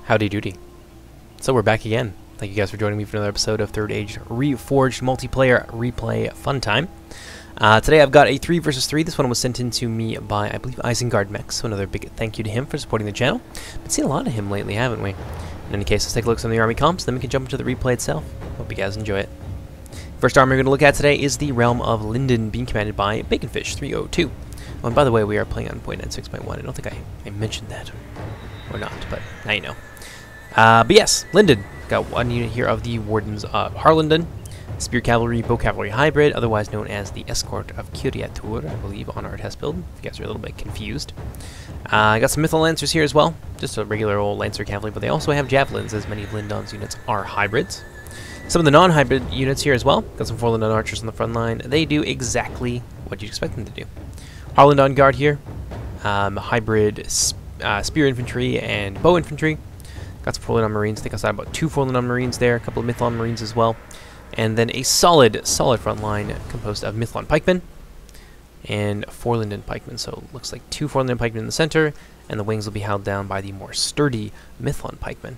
Howdy doody. So we're back again. Thank you guys for joining me for another episode of Third Age Reforged multiplayer replay fun time. Today I've got a 3 versus 3. This one was sent in to me by, I believe, Isengard, so another big thank you to him for supporting the channel. Been seeing a lot of him lately, haven't we? In any case, let's take a look at some of the army comps, then we can jump into the replay itself. Hope you guys enjoy it. First army we're going to look at today is the Realm of Linden, being commanded by Baconfish 302. Oh, and by the way, we are playing on 0.96.1. I don't think I mentioned that, or not, but now you know. But yes, Linden. Got one unit here of the Wardens of Harlenden. Spear Cavalry, Bow Cavalry Hybrid, otherwise known as the Escort of Kyriatur, I believe, on our test build, if you guys are a little bit confused. I got some Mythal Lancers here as well, just a regular old Lancer Cavalry, but they also have Javelins, as many of Lindon's units are hybrids. Some of the non-hybrid units here as well. Got some 4 Lindon Archers on the front line. They do exactly what you'd expect them to do. Harlenden Guard here, hybrid Spear Infantry and Bow Infantry. Got some 4 Lindon Marines. I think I saw about 2 4 Lindon Marines there, a couple of Mythlon Marines as well. And then a solid front line composed of Mythlon Pikemen and 4 Linden Pikemen. So it looks like 2 4 Linden Pikemen in the center, and the wings will be held down by the more sturdy Mythlon Pikemen.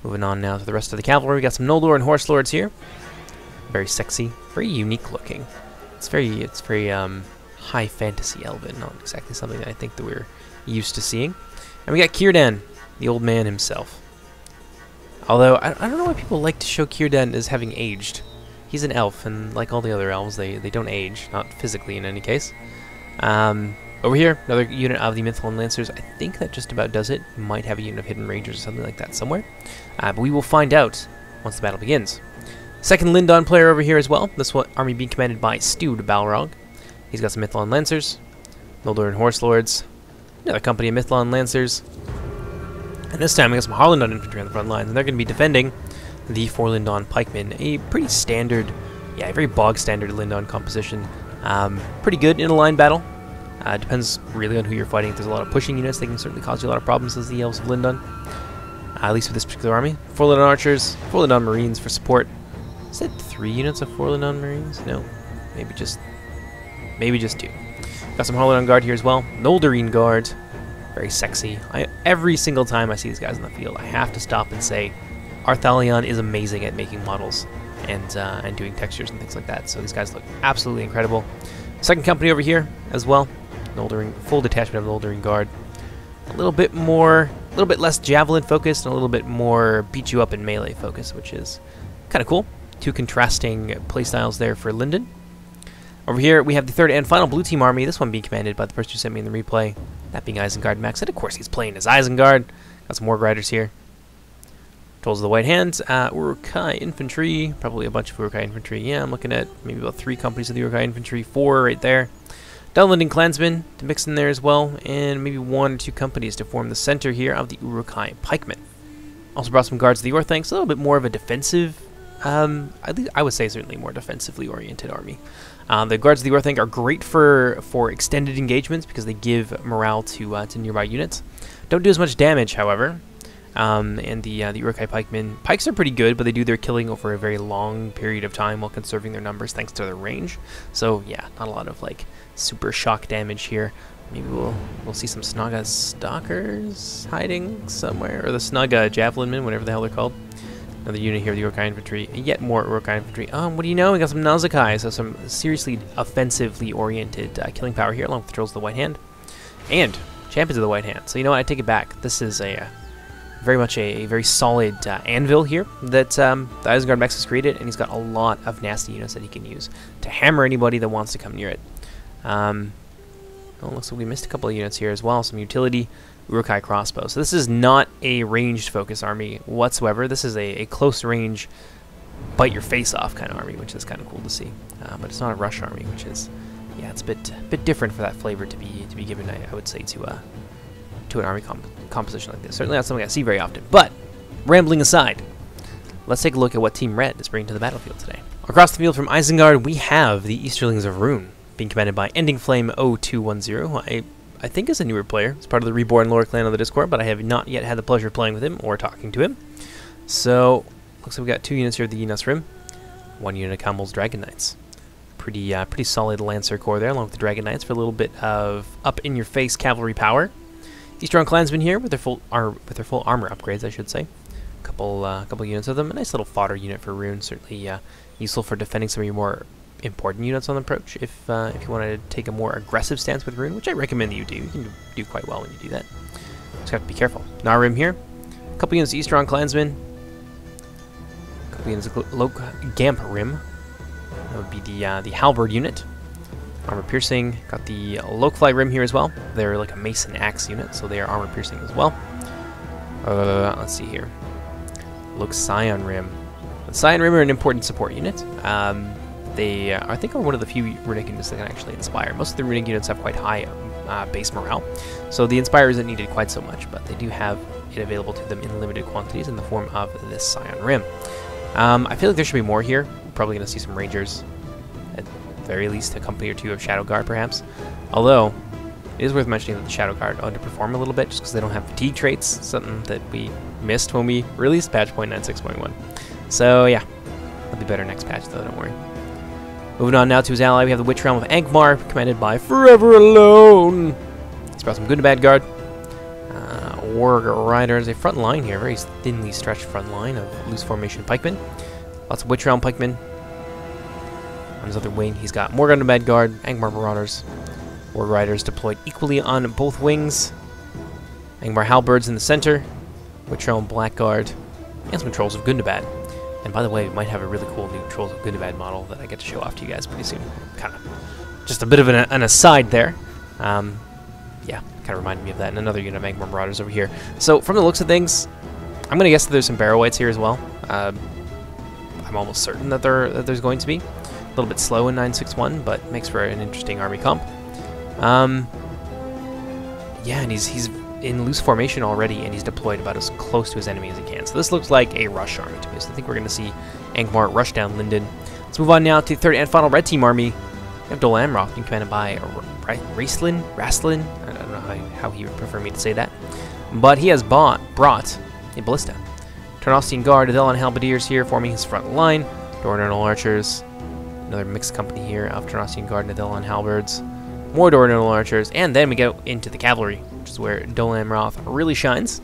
Moving on now to the rest of the cavalry. We got some Noldor and Horse Lords here. Very sexy, very unique looking. It's very high fantasy elven, not exactly something that I think that we're used to seeing. And we got Círdan, the old man himself. Although, I don't know why people like to show Círdan as having aged. He's an elf, and like all the other elves, they don't age, not physically in any case. Over here, another unit of the Mythlon Lancers. I think that just about does it. Might have a unit of Hidden Rangers or something like that somewhere. But we will find out once the battle begins. Second Lindon player over here as well. This one army being commanded by Stewed Balrog. He's got some Mythlon Lancers, Noldor and Horse Lords, another company of Mythlon Lancers. And this time we got some Harlenden infantry on the front lines, and they're going to be defending the 4 Lindon Pikemen. A pretty standard, yeah, very bog standard Lindon composition. Pretty good in a line battle. Depends really on who you're fighting. If there's a lot of pushing units, they can certainly cause you a lot of problems as the Elves of Lindon. At least with this particular army. 4 Lindon Archers, 4 Lindon Marines for support. Is it 3 units of 4 Lindon Marines? No, maybe just 2. Got some Harlenden Guard here as well. Noldorine Guard. Very sexy. Every single time I see these guys in the field, I have to stop and say, Arthalion is amazing at making models and doing textures and things like that. So these guys look absolutely incredible. Second company over here as well. Noldorine, full detachment of Noldorine Guard. A little bit less javelin focused and a little bit more beat you up in melee focus, which is kind of cool. 2 contrasting playstyles there for Linden. Over here we have the third and final blue team army. This one being commanded by the person who sent me in the replay. That being Isengard Max, and of course he's playing as Isengard. Got some Warg Riders here. Trolls of the White Hands, Uruk-hai Infantry, probably a bunch of Uruk-hai Infantry. Yeah, I'm looking at maybe about 3 companies of the Uruk-hai Infantry, 4 right there. Dunlinden Clansmen to mix in there as well, and maybe 1 or 2 companies to form the center here of the Uruk-hai Pikemen. Also brought some Guards of the Orthancs, a little bit more of a defensive, at least I would say certainly more defensively oriented army. The Guards of the Orthanc are great for extended engagements because they give morale to nearby units. Don't do as much damage, however. And the Uruk-hai Pikemen, Pikes are pretty good, but they do their killing over a very long period of time while conserving their numbers thanks to their range. So yeah, not a lot of like super shock damage here. Maybe we'll see some Snaga Stalkers hiding somewhere, or the Snaga Javelin Men, whatever the hell they're called. Another unit here, the Uruk-hai Infantry, and yet more Uruk-hai Infantry. What do you know? We got some Nazakai, so some seriously offensively oriented killing power here, along with the Trolls of the White Hand and Champions of the White Hand. So you know what? I take it back. This is very much a very solid anvil here that the Isengard Max has created, and he's got a lot of nasty units that he can use to hammer anybody that wants to come near it. Looks like we missed a couple of units here as well. Some utility Uruk-hai crossbow. So this is not a ranged focus army whatsoever. This is a close range, bite your face off kind of army, which is kind of cool to see. But it's not a rush army, which is, yeah, it's a bit different for that flavor to be given, I would say, to an army composition like this. Certainly not something I see very often. But rambling aside, let's take a look at what Team Red is bringing to the battlefield today. Across the field from Isengard, we have the Easterlings of Rune, being commanded by Ending Flame 0210, who I think is a newer player. It's part of the Reborn Lore clan on the Discord, but I have not yet had the pleasure of playing with him or talking to him. So, looks like we got 2 units here at the Yenas Rim, 1 unit of Campbell's Dragon Knights. Pretty solid Lancer Corps there, along with the Dragon Knights for a little bit of up-in-your-face cavalry power. Eastern Clansmen here with their full armor upgrades, I should say. Couple units of them. A nice little fodder unit for Rune, certainly useful for defending some of your more important units on the approach. If you want to take a more aggressive stance with Rune, which I recommend that you do. You can do quite well when you do that. Just have to be careful. Narim here. A couple units of Eastern Clansmen. A couple units of Gamp Rim. That would be the Halberd unit. Armor piercing. Got the Lokefly Rim here as well. They're like a Mason Axe unit, so they are armor piercing as well. Let's see here. Scion Rim. The Scion Rim are an important support unit. They, I think, are one of the few runic units that can actually inspire. Most of the runic units have quite high base morale, so the inspire isn't needed quite so much, but they do have it available to them in limited quantities in the form of this Scion Rim. I feel like there should be more here. We're probably going to see some Rangers, at the very least a company or two of Shadow Guard, perhaps. Although, it is worth mentioning that the Shadow Guard underperform a little bit just because they don't have fatigue traits, something that we missed when we released patch 0.96.1. So, yeah, it'll be better next patch, though, don't worry. Moving on now to his ally, we have the Witch Realm of Angmar, commanded by Forever Alone. He's brought some good and bad guard. Warg Riders, a front line here, very thinly stretched front line of loose formation pikemen. Lots of Witch Realm pikemen. On his other wing, he's got more gun and bad guard, Angmar Marauders. Warg Riders deployed equally on both wings. Angmar Halberds in the center. Witch Realm Blackguard. And some Trolls of Gundabad. And by the way, we might have a really cool new Trolls of Gundabad model that I get to show off to you guys pretty soon. Kind of just a bit of an aside there. Yeah, kind of reminded me of that. And another unit of Angmar Marauders over here. So from the looks of things, I'm going to guess that there's some Barrow Whites here as well. I'm almost certain that there's going to be. A little bit slow in 961, but makes for an interesting army comp. Yeah, and he's in loose formation already, and he's deployed about as close to his enemy as he can. So this looks like a rush army to me. So I think we're going to see Angmar rush down Linden. Let's move on now to the third and final red team army. We have Dol Amroth, being commanded by Rastlin. I don't know how he would prefer me to say that. But he has brought a Ballista. Tarnostian Guard, Adelon Halberdiers here, forming his front line. Doranernal Archers. Another mixed company here of Tarnostian Guard and Adelon Halberds. More Doranernal Archers. And then we go into the cavalry, which is where Dol Amroth really shines.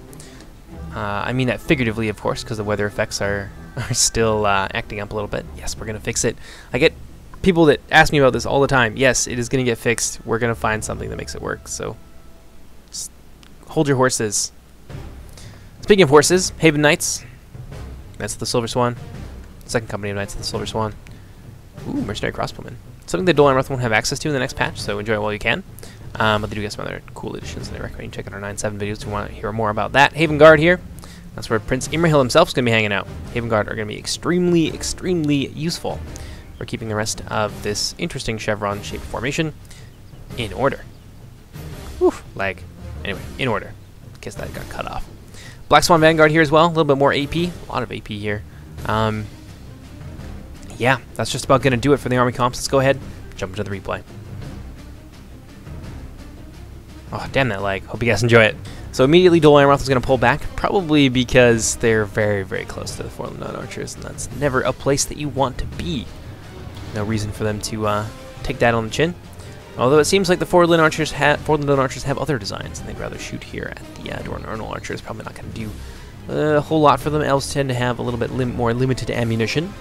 I mean that figuratively, of course, because the weather effects are still acting up a little bit. Yes, we're going to fix it. I get people that ask me about this all the time. Yes, it is going to get fixed. We're going to find something that makes it work. So just hold your horses. Speaking of horses, Haven Knights. Knights of the Silver Swan. Second company of Knights of the Silver Swan. Ooh, Mercenary Crossbowmen. Something that Dol Amroth won't have access to in the next patch, so enjoy it while you can. But they do get some other cool additions, and I recommend you check out our 9.7 videos if you want to hear more about that. Haven Guard here. That's where Prince Imrahil himself is going to be hanging out. Haven Guard are going to be extremely, extremely useful for keeping the rest of this interesting chevron-shaped formation in order. Whew, lag. Anyway, in order. In case that got cut off. Black Swan Vanguard here as well. A little bit more AP. A lot of AP here. Yeah, that's just about going to do it for the army comps. Let's go ahead, jump into the replay. Oh, damn that lag. Hope you guys enjoy it. So immediately Dol Amroth is going to pull back, probably because they're very, very close to the Forland Archers, and that's never a place that you want to be. No reason for them to take that on the chin. Although it seems like the Forland Archers have other designs, and they'd rather shoot here at the Doranernal Archers. Probably not going to do a whole lot for them. Elves tend to have a little bit more limited ammunition.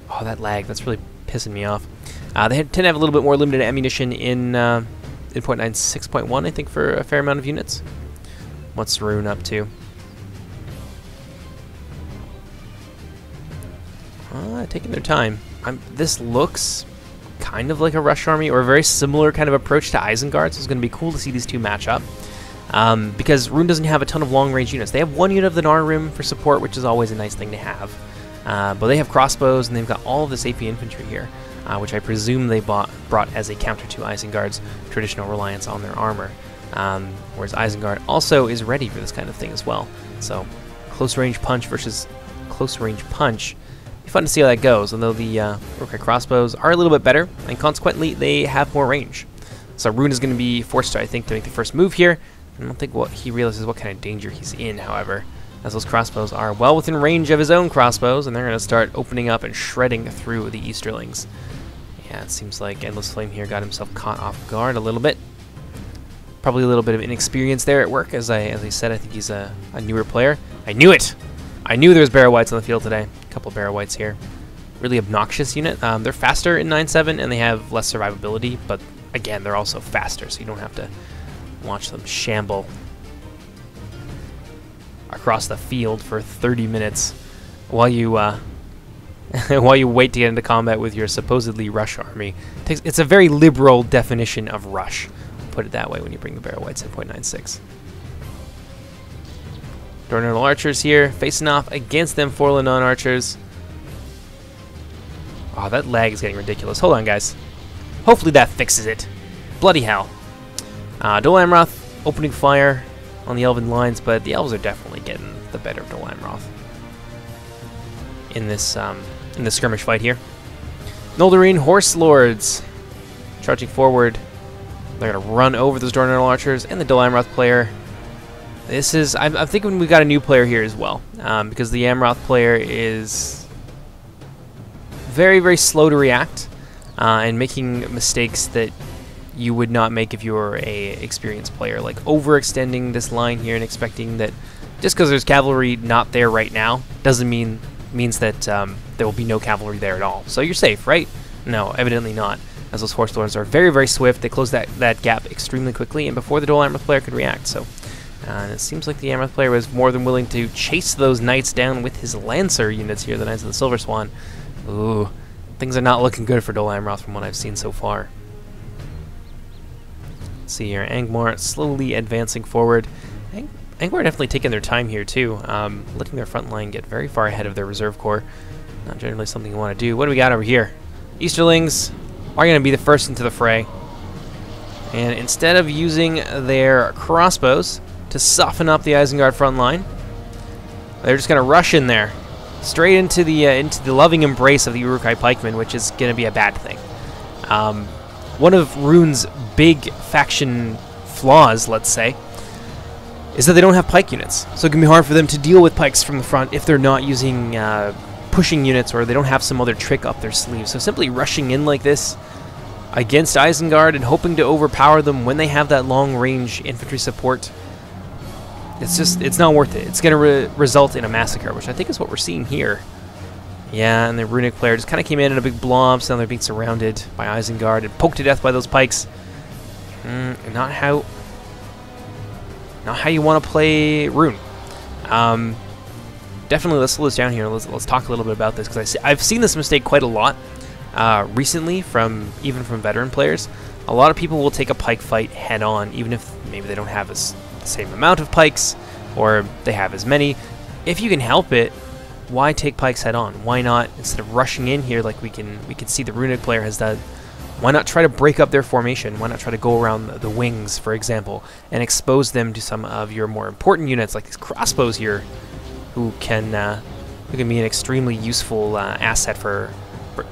Oh, that lag. That's really pissing me off. They tend to have a little bit more limited ammunition in 0.96.1, I think, for a fair amount of units. What's Rune up to? Taking their time. This looks kind of like a rush army, or a very similar kind of approach to Isengard, so it's going to be cool to see these two match up. Because Rune doesn't have a ton of long-range units. They have one unit of the Narrim for support, which is always a nice thing to have. But they have crossbows, and they've got all of this AP infantry here, which I presume they brought as a counter to Isengard's traditional reliance on their armor. Whereas Isengard also is ready for this kind of thing as well. So, close-range punch versus close-range punch. Be fun to see how that goes, although the Uruk-hai crossbows are a little bit better, and consequently, they have more range. So Rune is going to be forced to, I think, to make the first move here. I don't think he realizes what kind of danger he's in, however, as those crossbows are well within range of his own crossbows, and they're going to start opening up and shredding through the Easterlings. Yeah, it seems like Endless Flame here got himself caught off guard a little bit. Probably a little bit of inexperience there at work. As I said, I think he's a newer player. I knew it! I knew there was Barrow Whites on the field today. A couple of Barrow Whites here. Really obnoxious unit. They're faster in 9-7 and they have less survivability, but again, they're also faster, so you don't have to watch them shamble across the field for 30 minutes while you while you wait to get into combat with your supposedly rush army. It's a very liberal definition of rush. Put it that way when you bring the Barrow Whites at 0.96. Dornernal Archers here, facing off against them 4 Lenon Archers. Oh, that lag is getting ridiculous. Hold on, guys. Hopefully that fixes it. Bloody hell. Dol Amroth opening fire on the Elven lines, but the Elves are definitely getting the better of Dol Amroth in this skirmish fight here. Noldarine Horse Lords charging forward. They're going to run over those Dornernal Archers and the Dol Amroth player. This is... I'm thinking we've got a new player here as well, because the Amroth player is very, very slow to react and making mistakes that you would not make if you were a experienced player, like overextending this line here and expecting that just because there's cavalry not there right now doesn't means that there will be no cavalry there at all. So you're safe, right? No, evidently not, as those Horse Lords are very, very swift. They close that gap extremely quickly and before the Dol Amroth player could react. So and it seems like the Amroth player was more than willing to chase those knights down with his Lancer units here, the Knights of the Silver Swan. Ooh, things are not looking good for Dol Amroth from what I've seen so far. Let's see here, Angmar slowly advancing forward. Angmar definitely taking their time here too, letting their front line get very far ahead of their reserve corps. Not generally something you want to do. What do we got over here? Easterlings are going to be the first into the fray. And instead of using their crossbows to soften up the Isengard front line, they're just going to rush in there, straight into the loving embrace of the Uruk-hai pikemen, which is going to be a bad thing. One of Rune's big faction flaws, let's say, is that they don't have pike units. So it can be hard for them to deal with pikes from the front if they're not using pushing units or they don't have some other trick up their sleeve. So simply rushing in like this against Isengard and hoping to overpower them when they have that long-range infantry support, it's not worth it. It's going to result in a massacre, which I think is what we're seeing here. Yeah, and the Runic player just kind of came in a big blob, so now they're being surrounded by Isengard and poked to death by those pikes. Not how you want to play Rune. Definitely, let's slow this down here. Let's talk a little bit about this, because I've seen this mistake quite a lot recently, even from veteran players. A lot of people will take a pike fight head on, even if maybe they don't have the same amount of pikes, or they have as many. If you can help it, why take pikes head on? Why not, instead of rushing in here like we can see the Runic player has done, why not try to break up their formation? Why not try to go around the wings, for example, and expose them to some of your more important units, like these crossbows here, who can be an extremely useful asset for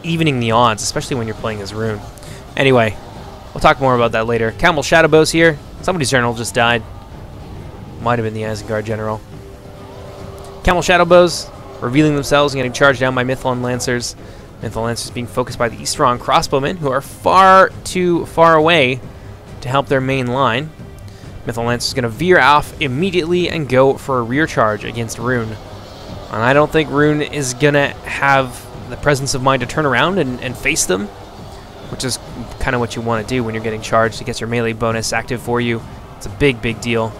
evening the odds, especially when you're playing as Rune. Anyway, we'll talk more about that later. Camel Shadowbows here. Somebody's general just died. Might have been the Isengard general. Camel Shadowbows revealing themselves and getting charged down by Mithlon Lancers. Mithlon Lancers being focused by the Eastron crossbowmen, who are far too far away to help their main line. Mithlon Lancers is going to veer off immediately and go for a rear charge against Rune. And I don't think Rune is going to have the presence of mind to turn around and face them, which is kind of what you want to do when you're getting charged. It gets your melee bonus active for you. It's a big, big deal.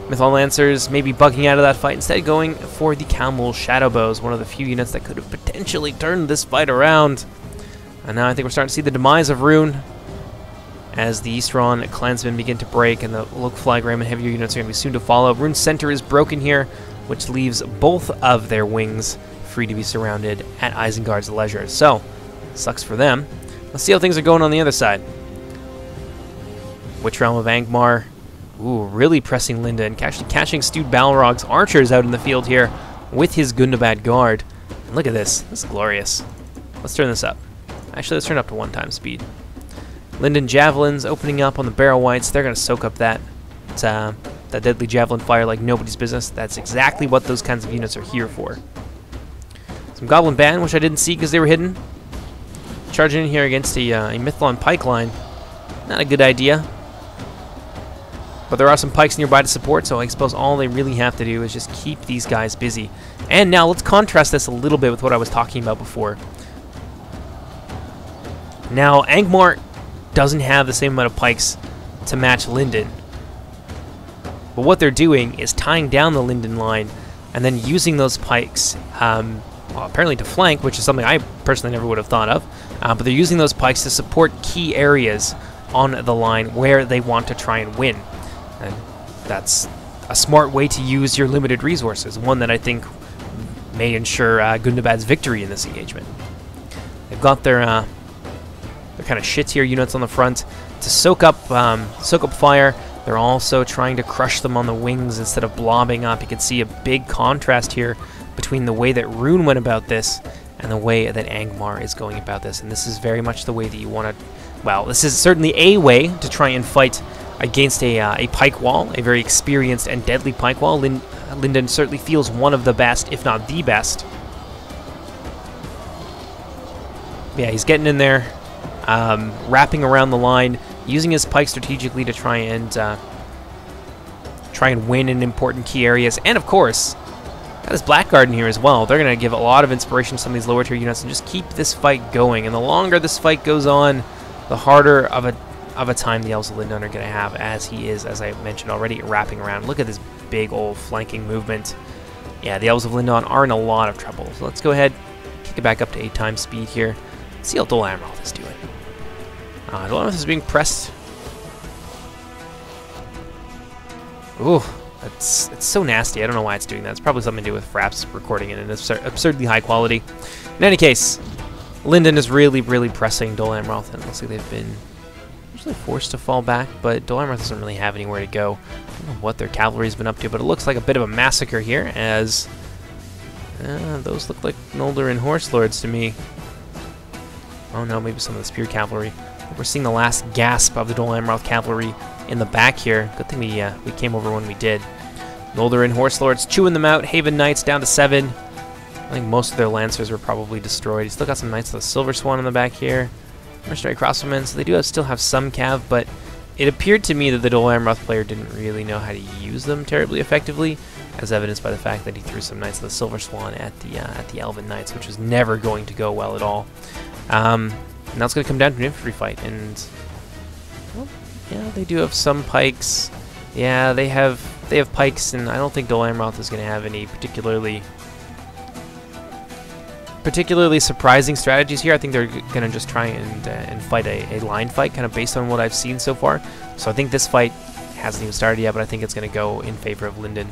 Mithlon Lancers maybe bugging out of that fight, instead going for the Camel Shadowbows, one of the few units that could have potentially turned this fight around. And now I think we're starting to see the demise of Rune as the Eastron clansmen begin to break, and the Loke Flygram and heavier units are going to be soon to follow. Rune's center is broken here, which leaves both of their wings free to be surrounded at Isengard's leisure. So, sucks for them. Let's see how things are going on the other side. Witch Realm of Angmar. Ooh, really pressing Linda and catching Stewed Balrog's archers out in the field here with his Gundabad guard. And look at this. This is glorious. Let's turn this up. Actually, let's turn it up to 1x speed. Linden Javelins opening up on the Barrow Whites. They're going to soak up that deadly Javelin fire like nobody's business. That's exactly what those kinds of units are here for. Some Goblin Band, which I didn't see because they were hidden. Charging in here against a Mithlon pike line. Not a good idea. But there are some pikes nearby to support, so I suppose all they really have to do is just keep these guys busy. And now let's contrast this a little bit with what I was talking about before. Now, Angmar doesn't have the same amount of pikes to match Linden. But what they're doing is tying down the Linden line and then using those pikes, well, apparently to flank, which is something I personally never would have thought of. But they're using those pikes to support key areas on the line where they want to try and win. And that's a smart way to use your limited resources, one that I think may ensure Gundabad's victory in this engagement. They've got their kind of shit-tier units on the front to soak up fire. They're also trying to crush them on the wings instead of blobbing up. You can see a big contrast here between the way that Rune went about this and the way that Angmar is going about this. And this is very much the way that you want to... Well, this is certainly a way to try and fight against a pike wall, a very experienced and deadly pike wall. Linden certainly feels one of the best, if not the best. Yeah, he's getting in there, wrapping around the line, using his pike strategically to try and win in important key areas. And of course, got this Blackguard in here as well. They're going to give a lot of inspiration to some of these lower tier units and just keep this fight going. And the longer this fight goes on, the harder of a time the Elves of Linden are going to have, as he is, as I mentioned already, wrapping around. Look at this big old flanking movement. Yeah, the Elves of Linden are in a lot of trouble. So let's go ahead, kick it back up to 8 times speed here. See how Dol Amroth is doing. Dol Amroth is being pressed. Ooh, it's so nasty. I don't know why it's doing that. It's probably something to do with Fraps recording it in absurdly high quality. In any case, Linden is really, really pressing Dol Amroth, and it looks like they've been usually forced to fall back, but Dol Amroth doesn't really have anywhere to go. I don't know what their cavalry's been up to, but it looks like a bit of a massacre here, as those look like Noldorin Horse Lords to me. Oh no, maybe some of the Spear Cavalry. We're seeing the last gasp of the Dol Amroth Cavalry in the back here. Good thing we came over when we did. Noldorin Horse Lords chewing them out. Haven Knights down to 7. I think most of their Lancers were probably destroyed. He's still got some Knights of the Silver Swan in the back here. Mercenary Crossbowmen, so they do still have some cav, but it appeared to me that the Dol Amroth player didn't really know how to use them terribly effectively, as evidenced by the fact that he threw some Knights of the Silver Swan at the Elven Knights, which was never going to go well at all. Now it's going to come down to an infantry fight, and well, yeah, they do have some pikes. Yeah, they have pikes, and I don't think Dol Amroth is going to have any particularly surprising strategies here. I think they're going to just try and fight a line fight, kind of based on what I've seen so far. So I think this fight hasn't even started yet, but I think it's going to go in favor of Linden.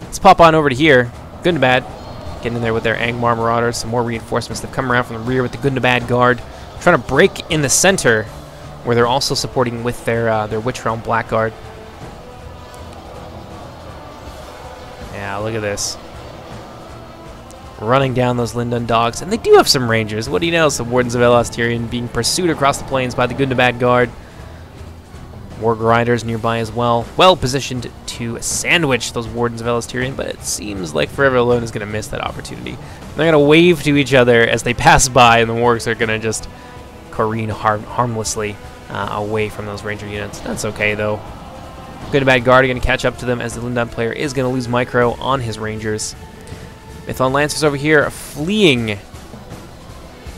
Let's pop on over to here. Gundabad getting in there with their Angmar Marauders. Some more reinforcements. They've come around from the rear with the Gundabad Guard, trying to break in the center, where they're also supporting with their Witch Realm Blackguard. Yeah, look at this. Running down those Linden dogs, and they do have some rangers. What do you know? Some Wardens of Elas Tyrion being pursued across the plains by the Gundabad Guard. War Grinders nearby as well. Well positioned to sandwich those Wardens of Elas Tyrion, but it seems like Forever Alone is going to miss that opportunity. They're going to wave to each other as they pass by, and the Wargs are going to just careen harmlessly away from those ranger units. That's okay, though. Gundabad Guard are going to catch up to them, as the Linden player is going to lose micro on his rangers. Mython Lancers over here fleeing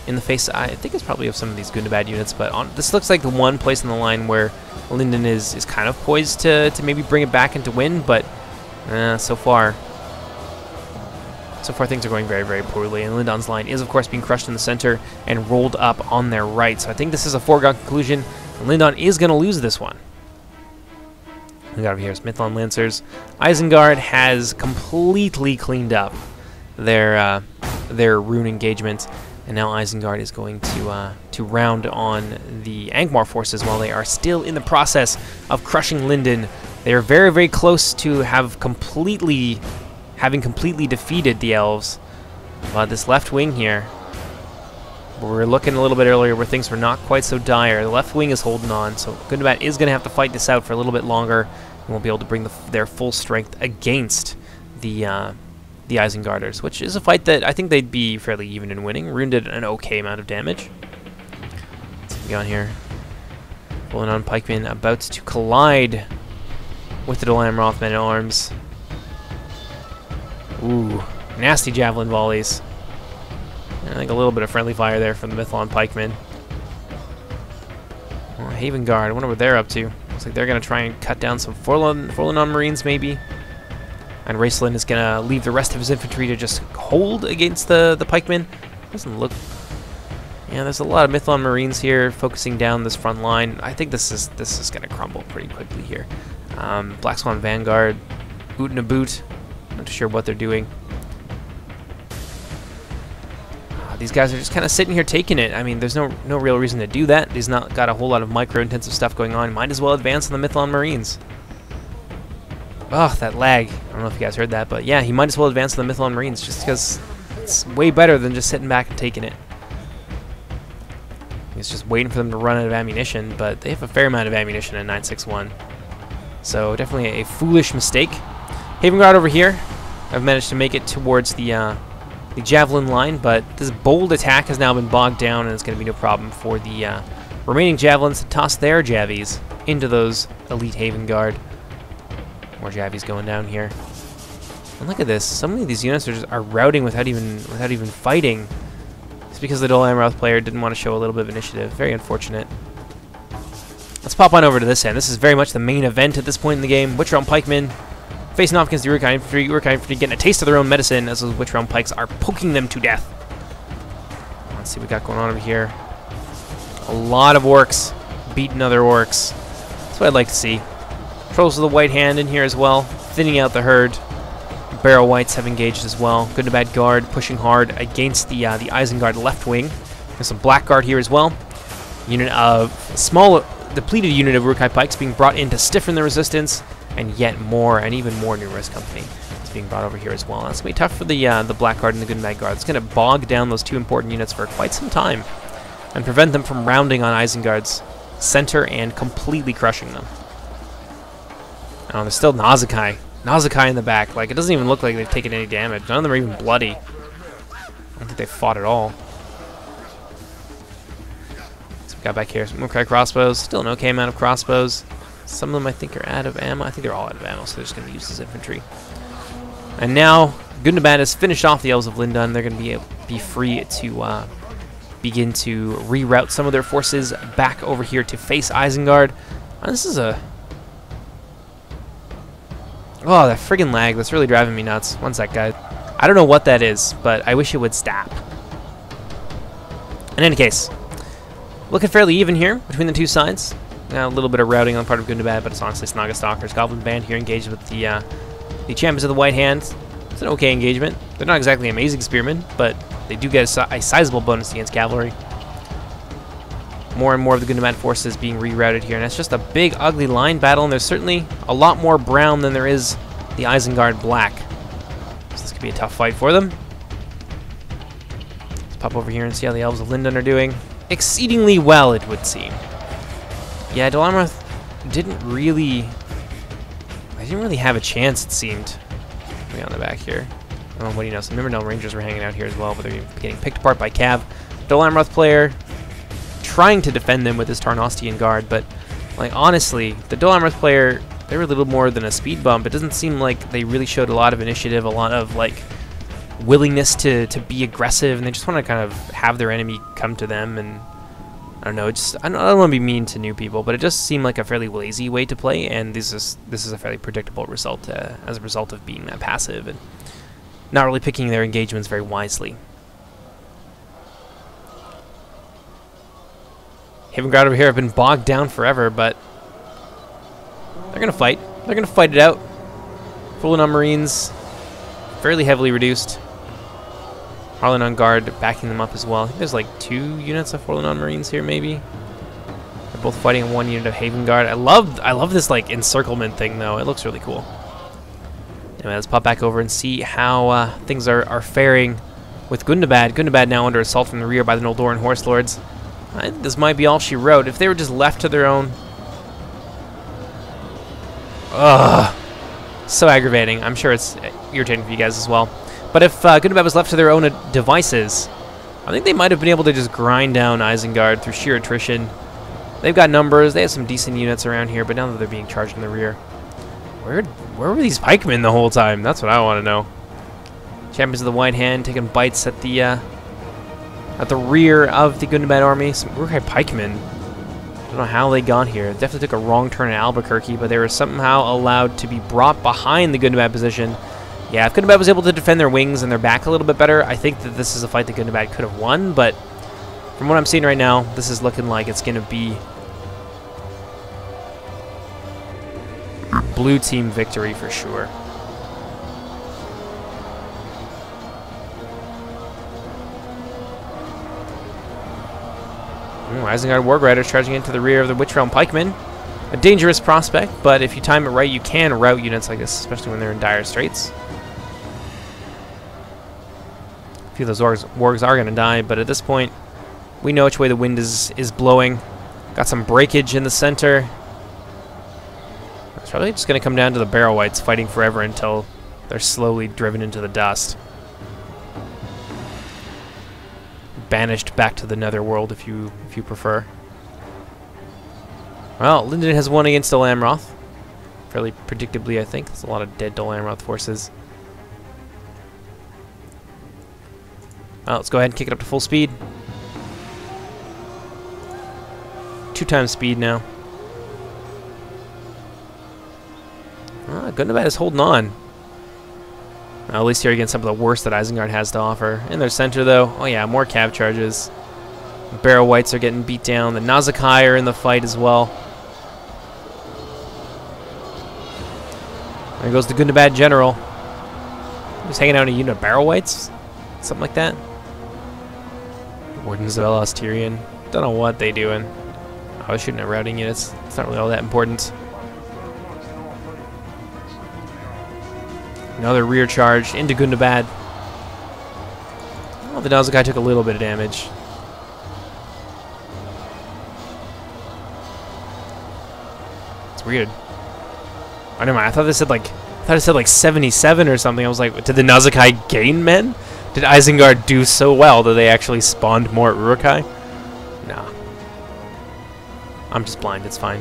in the face, I think it's probably of some of these Gundabad units, but this looks like the one place in the line where Linden is kind of poised to maybe bring it back into win, but so far things are going very, very poorly, and Linden's line is, of course, being crushed in the center and rolled up on their right. So I think this is a foregone conclusion, and Linden is going to lose this one. We got over here is Mython Lancers. Isengard has completely cleaned up their rune engagement, and now Isengard is going to round on the Angmar forces while they are still in the process of crushing Linden. They are very, very close to having completely defeated the elves. But this left wing here, we were looking a little bit earlier where things were not quite so dire. The left wing is holding on, so Gundabad is going to have to fight this out for a little bit longer, and won't be able to bring their full strength against the Isengarders, which is a fight that I think they'd be fairly even in winning. Rune did an okay amount of damage. Let's go on here. Pulling on pikemen, about to collide with the Dolaamroth men-at-arms. Ooh, nasty javelin volleys. And I think a little bit of friendly fire there from the Mythlon pikemen. Well, Haven Guard, I wonder what they're up to. Looks like they're going to try and cut down some Forlanon Marines, maybe. And Raceland is going to leave the rest of his infantry to just hold against the pikemen. Doesn't look... Yeah, there's a lot of Mythlon Marines here focusing down this front line. I think this is going to crumble pretty quickly here. Black Swan Vanguard, boot and a boot. Not too sure what they're doing. These guys are just kind of sitting here taking it. I mean, there's no real reason to do that. He's not got a whole lot of micro-intensive stuff going on. Might as well advance on the Mythlon Marines. Oh, that lag. I don't know if you guys heard that, but yeah, he might as well advance on the Mythlon Marines just because it's way better than just sitting back and taking it. He's just waiting for them to run out of ammunition, but they have a fair amount of ammunition in 961. So definitely a foolish mistake. Haven Guard over here. I've managed to make it towards the javelin line, but this bold attack has now been bogged down, and it's going to be no problem for the remaining javelins to toss their javies into those elite Haven Guard. More javies going down here. And look at this. So many of these units are routing without even fighting. It's because the Dolaamroth player didn't want to show a little bit of initiative. Very unfortunate. Let's pop on over to this end. This is very much the main event at this point in the game. Witch Realm Pikemen facing off against the Uruk-hai Infantry. Uruk-hai Infantry getting a taste of their own medicine as those Witch Realm Pikes are poking them to death. Let's see what we got going on over here. A lot of orcs beating other orcs. That's what I'd like to see. Trolls of the White Hand in here as well, thinning out the herd. Barrow Whites have engaged as well. Good and Bad Guard pushing hard against the Isengard left wing. There's some Black Guard here as well. Unit of small depleted unit of Uruk-hai Pikes being brought in to stiffen the resistance. And yet more, and even more numerous company is being brought over here as well. That's going to be tough for the Black Guard and the Good and Bad Guard. It's going to bog down those two important units for quite some time and prevent them from rounding on Isengard's center and completely crushing them. Oh, there's still Nausicaa. Nausicaa in the back. Like, it doesn't even look like they've taken any damage. None of them are even bloody. I don't think they fought at all. So we got back here some Uruk-hai crossbows. Still an okay amount of crossbows. Some of them I think are out of ammo. I think they're all out of ammo, so they're just going to use as infantry. And now, Good and Bad has finished off the Elves of Lindon. They're going to be free to begin to reroute some of their forces back over here to face Isengard. This is a... Oh, that friggin' lag. That's really driving me nuts. One sec, guys. I don't know what that is, but I wish it would stop. In any case, looking fairly even here between the two sides. A little bit of routing on the part of Good and Bad, but it's honestly Snaga Stalkers. Goblin Band here engaged with the Champions of the White Hand. It's an okay engagement. They're not exactly amazing spearmen, but they do get a sizable bonus against cavalry. More and more of the Good and Bad forces being rerouted here, and it's just a big, ugly line battle, and there's certainly a lot more brown than there is the Isengard black. So this could be a tough fight for them. Let's pop over here and see how the Elves of Lindon are doing. Exceedingly well, it would seem. Yeah, Dolaamroth didn't really have a chance, it seemed. Way on the back here. Oh, what do you know? Some Mimmerdale Rangers were hanging out here as well, but they're getting picked apart by Cav. Dolaamroth player trying to defend them with his Tarnostian Guard, but like honestly, the Dolaamroth player, they were a little more than a speed bump. It doesn't seem like they really showed a lot of initiative, a lot of like willingness to be aggressive, and they just want to kind of have their enemy come to them. And I don't know, I don't want to be mean to new people, but it just seemed like a fairly lazy way to play, and this is a fairly predictable result as a result of being that passive and not really picking their engagements very wisely. Haven Guard over here have been bogged down forever, but they're going to fight. They're going to fight it out. Forlanon Marines, fairly heavily reduced. Harlan Guard backing them up as well. I think there's like 2 units of Forlanon Marines here, maybe. They're both fighting in 1 unit of Haven Guard. I love this like encirclement thing, though. It looks really cool. Anyway, let's pop back over and see how things are faring with Gundabad. Gundabad now under assault from the rear by the Noldoran Horse Lords. I think this might be all she wrote. If they were just left to their own... Ugh. So aggravating. I'm sure it's irritating for you guys as well. But if Gundabad was left to their own devices, I think they might have been able to just grind down Isengard through sheer attrition. They've got numbers. They have some decent units around here, but now that they're being charged in the rear, Where were these pikemen the whole time? That's what I want to know. Champions of the White Hand taking bites at the rear of the Gundabad army. Some Urukai pikemen. Don't know how they got here. Definitely took a wrong turn in Albuquerque, but they were somehow allowed to be brought behind the Gundabad position. Yeah, if Gundabad was able to defend their wings and their back a little bit better, I think that this is a fight that Gundabad could have won, but from what I'm seeing right now, this is looking like it's going to be blue team victory for sure. Isengard Warg Riders charging into the rear of the Witch Realm Pikemen. A dangerous prospect, but if you time it right, you can rout units like this, especially when they're in dire straits. A few of those wargs are going to die, but at this point, we know which way the wind is blowing. Got some breakage in the center. It's probably just going to come down to the Barrow Whites fighting forever until they're slowly driven into the dust. Banished back to the Netherworld, if you prefer. Well, Lyndon has won against Dol Amroth. Fairly predictably, I think. There's a lot of dead Dol Amroth forces. Well, let's go ahead and kick it up to full speed. 2 times speed now. Gundabad is holding on. At least here against some of the worst that Isengard has to offer. In their center, though, oh yeah, more cav charges. Barrow Whites are getting beat down. The Nazakai are in the fight as well. There goes the Gundabad General. He's hanging out in a unit of Barrow Whites? Something like that. Wardens of Elos Tyrion. Don't know what they doing. I was shooting at routing units. It's not really all that important. Another rear charge into Gundabad. Oh, the Nazakai took a little bit of damage. It's weird. Oh, never mind. I thought it said like 77 or something. I was like, did the Nazakai gain men? Did Isengard do so well that they actually spawned more Urukai? Nah. I'm just blind. It's fine.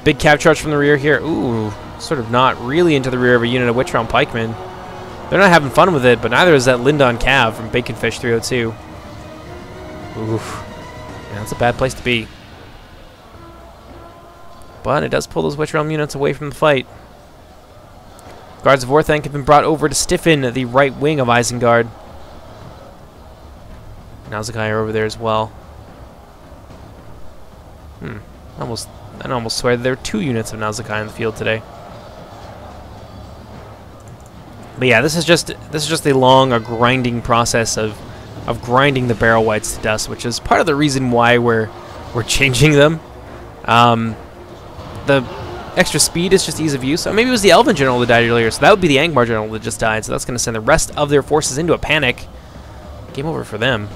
Big cav charge from the rear here. Ooh. Sort of not really into the rear of a unit of Witch Realm Pikemen. They're not having fun with it, but neither is that Lindon Cav from Baconfish 302. Oof. Yeah, that's a bad place to be. But it does pull those Witch Realm units away from the fight. Guards of Orthanc have been brought over to stiffen the right wing of Isengard. Nazakai are over there as well. I almost swear that there were 2 units of Nazakai in the field today. But yeah, this is just a long, grinding process of grinding the Barrow Whites to dust, which is part of the reason why we're changing them. The extra speed is just ease of use. Or maybe it was the Elven General that died earlier, so that would be the Angmar General that just died. So that's going to send the rest of their forces into a panic. Game over for them.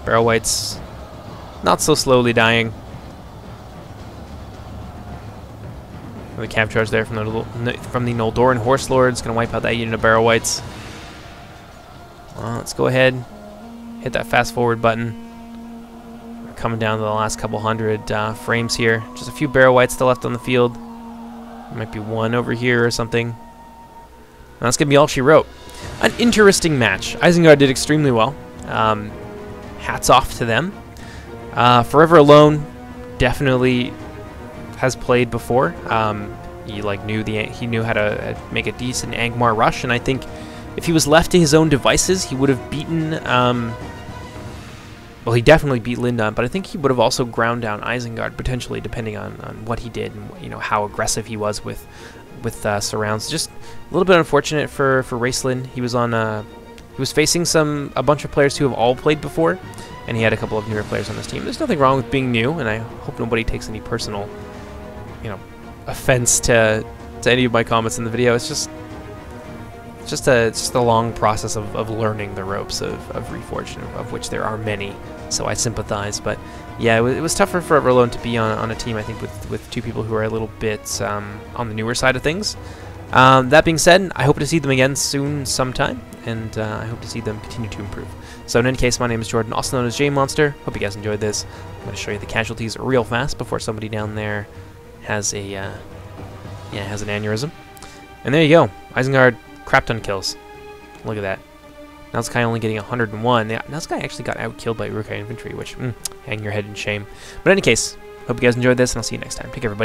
Barrow Whites not so slowly dying. The cav charge there from the Noldoran Horse Lords. Going to wipe out that unit of Barrow Whites. Well, let's go ahead. Hit that fast forward button. We're coming down to the last couple hundred frames here. Just a few Barrow Whites still left on the field. There might be one over here or something. And that's going to be all she wrote. An interesting match. Isengard did extremely well. Hats off to them. Forever Alone definitely has played before. He knew how to make a decent Angmar rush, and I think if he was left to his own devices, he would have beaten. Well, he definitely beat Lindon, but I think he would have also ground down Isengard potentially, depending on what he did and how aggressive he was with surrounds. Just a little bit unfortunate for Raceland. He was facing a bunch of players who have all played before, and he had a couple of newer players on his team. There's nothing wrong with being new, and I hope nobody takes any personal offense to any of my comments in the video. It's just a long process of learning the ropes of Reforged, of which there are many. So I sympathize, but yeah, it was tougher for Forever Alone to be on a team, I think, with 2 people who are a little bit on the newer side of things. That being said, I hope to see them again soon sometime, and I hope to see them continue to improve. So in any case, my name is Jordan, also known as JMonster. Hope you guys enjoyed this. I'm going to show you the casualties real fast before somebody down there has a Yeah, it has an aneurysm. And there you go. Isengard, crap ton kills. Look at that. Now this guy only getting 101. Now this guy actually got out-killed by Uruk-hai infantry, which, hang your head in shame. But in any case, hope you guys enjoyed this, and I'll see you next time. Take care, everybody.